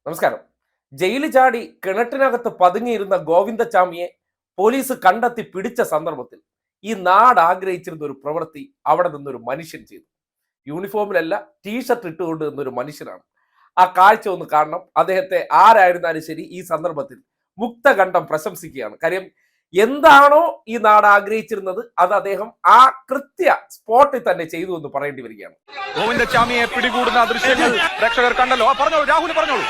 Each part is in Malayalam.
നമസ്കാരം. ജയിലിൽ ചാടി കിണറ്റിനകത്ത് പതുങ്ങിയിരുന്ന ഗോവിന്ദച്ചാമിയെ പോലീസ് കണ്ടെത്തി പിടിച്ച സന്ദർഭത്തിൽ ഈ നാട് ആഗ്രഹിച്ചിരുന്ന ഒരു പ്രവൃത്തി അവിടെ നിന്നൊരു മനുഷ്യൻ ചെയ്തു. യൂണിഫോമിലല്ല, ടീഷർട്ട് ഇട്ടുകൊണ്ട് നിന്നൊരു മനുഷ്യനാണ്. ആ കാഴ്ച ഒന്ന് കാണണം. അദ്ദേഹത്തെ ആരായിരുന്നാലും ശരി ഈ സന്ദർഭത്തിൽ മുക്തകണ്ഠം പ്രശംസിക്കുകയാണ്. കാര്യം എന്താണോ ഈ നാട് ആഗ്രഹിച്ചിരുന്നത് അത് അദ്ദേഹം ആ കൃത്യ സ്പോട്ടിൽ തന്നെ ചെയ്തു എന്ന് പറയേണ്ടി വരികയാണ്. ഗോവിന്ദച്ചാമിയെ പിടികൂടുന്ന ദൃശ്യങ്ങൾ പ്രേക്ഷകർ കണ്ടല്ലോ. പറഞ്ഞോളൂ രാഹുൽ, പറഞ്ഞോളൂ.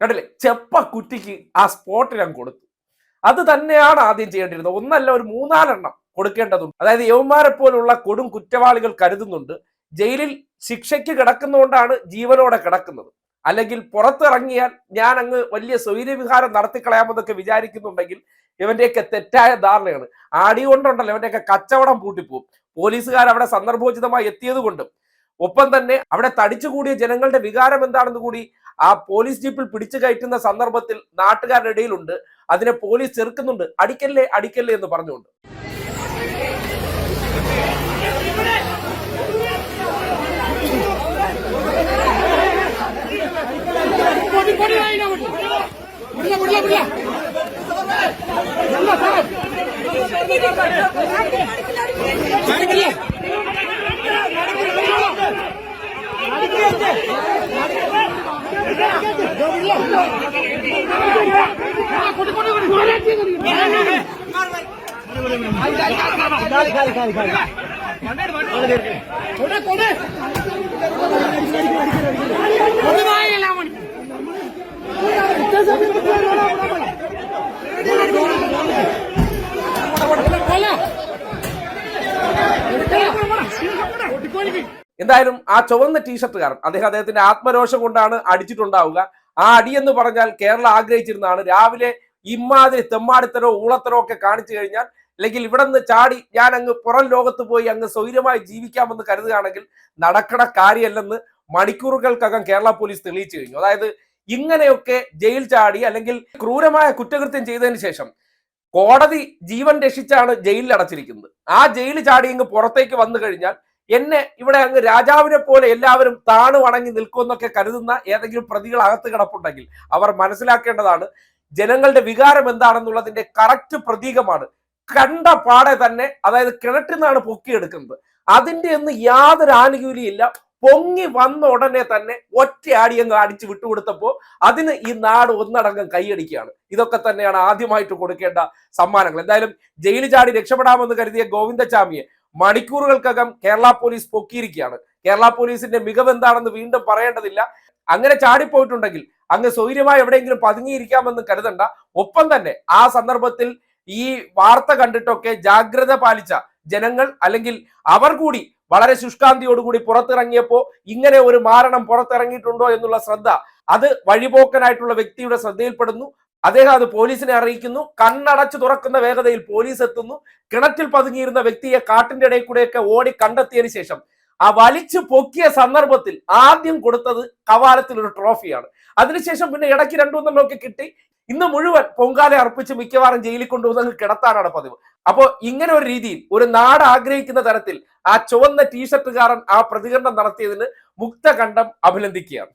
കണ്ടില്ലേ, ചെപ്പ കുറ്റിക്ക് ആ സ്പോട്ടിൽ അങ്ങ് കൊടുത്തു. അത് തന്നെയാണ് ആദ്യം ചെയ്യേണ്ടിയിരുന്നത്. ഒന്നല്ല, ഒരു 3-4 കൊടുക്കേണ്ടതുണ്ട്. അതായത് യവന്മാരെ പോലുള്ള കൊടും കുറ്റവാളികൾ കരുതുന്നുണ്ട് ജയിലിൽ ശിക്ഷയ്ക്ക് കിടക്കുന്നതുകൊണ്ടാണ് ജീവനോടെ കിടക്കുന്നത്, അല്ലെങ്കിൽ പുറത്തിറങ്ങിയാൽ ഞാൻ അങ്ങ് വലിയ സ്വൈര്യവിഹാരം നടത്തിക്കളയാമെന്നൊക്കെ വിചാരിക്കുന്നുണ്ടെങ്കിൽ ഇവന്റെയൊക്കെ തെറ്റായ ധാരണയാണ്. ആടി കൊണ്ടുണ്ടല്ലോ ഇവന്റെയൊക്കെ കച്ചവടം പൂട്ടിപ്പോവും. പോലീസുകാർ അവിടെ സന്ദർഭോചിതമായി എത്തിയത് കൊണ്ടും ഒപ്പം തന്നെ അവിടെ തടിച്ചുകൂടിയ ജനങ്ങളുടെ വികാരം എന്താണെന്ന് കൂടി ആ പോലീസ് ജീപ്പിൽ പിടിച്ചു കയറ്റുന്ന സന്ദർഭത്തിൽ നാട്ടുകാരുടെ ഇടയിലുണ്ട്. അതിനെ പോലീസ് ചെറുക്കുന്നുണ്ട്. അടിക്കല്ലേ അടിക്കല്ലേ എന്ന് പറഞ്ഞുകൊണ്ട്. എന്തായാലും ആ ചുവന്ന ടീഷർട്ടുകാരൻ അദ്ദേഹത്തിന്റെ ആത്മരോഷം കൊണ്ടാണ് അടിച്ചിട്ടുണ്ടാവുക. ആ അടി എന്ന് പറഞ്ഞാൽ കേരളം ആഗ്രഹിച്ചിരുന്നതാണ്. രാവിലെ ഇമ്മാതിരി തെമ്മാടിത്തരോ ഊളത്തരോ ഒക്കെ കാണിച്ചു കഴിഞ്ഞാൽ, അല്ലെങ്കിൽ ഇവിടെ നിന്ന് ചാടി ഞാൻ അങ്ങ് പുറം ലോകത്ത് പോയി അങ്ങ് സ്വൈര്യമായി ജീവിക്കാമെന്ന് കരുതുകയാണെങ്കിൽ നടക്കണ കാര്യമല്ലെന്ന് മണിക്കൂറുകൾക്കകം കേരള പോലീസ് തെളിയിച്ചു കഴിഞ്ഞു. അതായത് ഇങ്ങനെയൊക്കെ ജയിൽ ചാടി അല്ലെങ്കിൽ ക്രൂരമായ കുറ്റകൃത്യം ചെയ്തതിന് ശേഷം കോടതി ജീവൻ രക്ഷിച്ചാണ് ജയിലിൽ അടച്ചിരിക്കുന്നത്. ആ ജയിൽ ചാടി ഇങ്ങ് പുറത്തേക്ക് വന്നു കഴിഞ്ഞാൽ എന്നെ ഇവിടെ അങ്ങ് രാജാവിനെ പോലെ എല്ലാവരും താണു വണങ്ങി നിൽക്കുമെന്നൊക്കെ കരുതുന്ന ഏതെങ്കിലും പ്രതികൾ അകത്ത് കിടപ്പുണ്ടെങ്കിൽ അവർ മനസ്സിലാക്കേണ്ടതാണ് ജനങ്ങളുടെ വികാരം എന്താണെന്നുള്ളതിന്റെ കറക്റ്റ് പ്രതീകമാണ്. കണ്ട പാടെ തന്നെ, അതായത് കിണറ്റിൽ നിന്നാണ് പൊക്കിയെടുക്കുന്നത്. അതിന്റെ ഒന്നും യാതൊരു ആനുകൂല്യം ഇല്ല. പൊങ്ങി വന്ന ഉടനെ തന്നെ ഒറ്റയാടി അങ്ങ് അടിച്ച് വിട്ടുകൊടുത്തപ്പോ അതിന് ഈ നാട് ഒന്നടങ്കം കൈയടിക്കുകയാണ്. ഇതൊക്കെ തന്നെയാണ് ആദ്യമായിട്ട് കൊടുക്കേണ്ട സമ്മാനങ്ങൾ. എന്തായാലും ജയിലിൽ ചാടി രക്ഷപ്പെടാമെന്ന് കരുതിയ ഗോവിന്ദച്ചാമിയെ മണിക്കൂറുകൾക്കകം കേരള പോലീസ് പൊക്കിയിരിക്കുകയാണ്. കേരള പോലീസിന്റെ മികവ് എന്താണെന്ന് വീണ്ടും പറയേണ്ടതില്ല. അങ്ങനെ ചാടിപ്പോയിട്ടുണ്ടെങ്കിൽ അങ്ങ് സ്വൈര്യമായി എവിടെയെങ്കിലും പതുങ്ങിയിരിക്കാമെന്ന് കരുതണ്ട. ഒപ്പം തന്നെ ആ സന്ദർഭത്തിൽ ഈ വാർത്ത കണ്ടിട്ടൊക്കെ ജാഗ്രത പാലിച്ച ജനങ്ങൾ, അല്ലെങ്കിൽ അവർ കൂടി വളരെ ശുഷ്കാന്തിയോടുകൂടി പുറത്തിറങ്ങിയപ്പോ ഇങ്ങനെ ഒരു മാരണം പുറത്തിറങ്ങിയിട്ടുണ്ടോ എന്നുള്ള ശ്രദ്ധ അത് വഴിപോക്കനായിട്ടുള്ള വ്യക്തിയുടെ ശ്രദ്ധയിൽപ്പെടുന്നു. അദ്ദേഹം അത് പോലീസിനെ അറിയിക്കുന്നു. കണ്ണടച്ചു തുറക്കുന്ന വേഗതയിൽ പോലീസ് എത്തുന്നു. കിണറ്റിൽ പതുങ്ങിയിരുന്ന വ്യക്തിയെ കാട്ടിന്റെ ഇടയിൽ കൂടെയൊക്കെ ഓടി കണ്ടെത്തിയതിനു ശേഷം ആ വലിച്ചു പൊക്കിയ സന്ദർഭത്തിൽ ആദ്യം കൊടുത്തത് കവാലത്തിൽ ഒരു ട്രോഫിയാണ്. അതിനുശേഷം പിന്നെ ഇടയ്ക്ക് 2-3 കിട്ടി. ഇന്ന് മുഴുവൻ പൊങ്കാല അർപ്പിച്ച് മിക്കവാറും ജയിലിൽ കൊണ്ടുവന്ന് കിടത്താനാണ് പതിവ്. അപ്പോ ഇങ്ങനെ ഒരു രീതിയിൽ ഒരു നാട് ആഗ്രഹിക്കുന്ന തരത്തിൽ ആ ചുവന്ന ടീഷർട്ടുകാരൻ ആ പ്രതികരണം നടത്തിയതിന് മുക്തകണ്ഠം അഭിനന്ദിക്കുകയാണ്.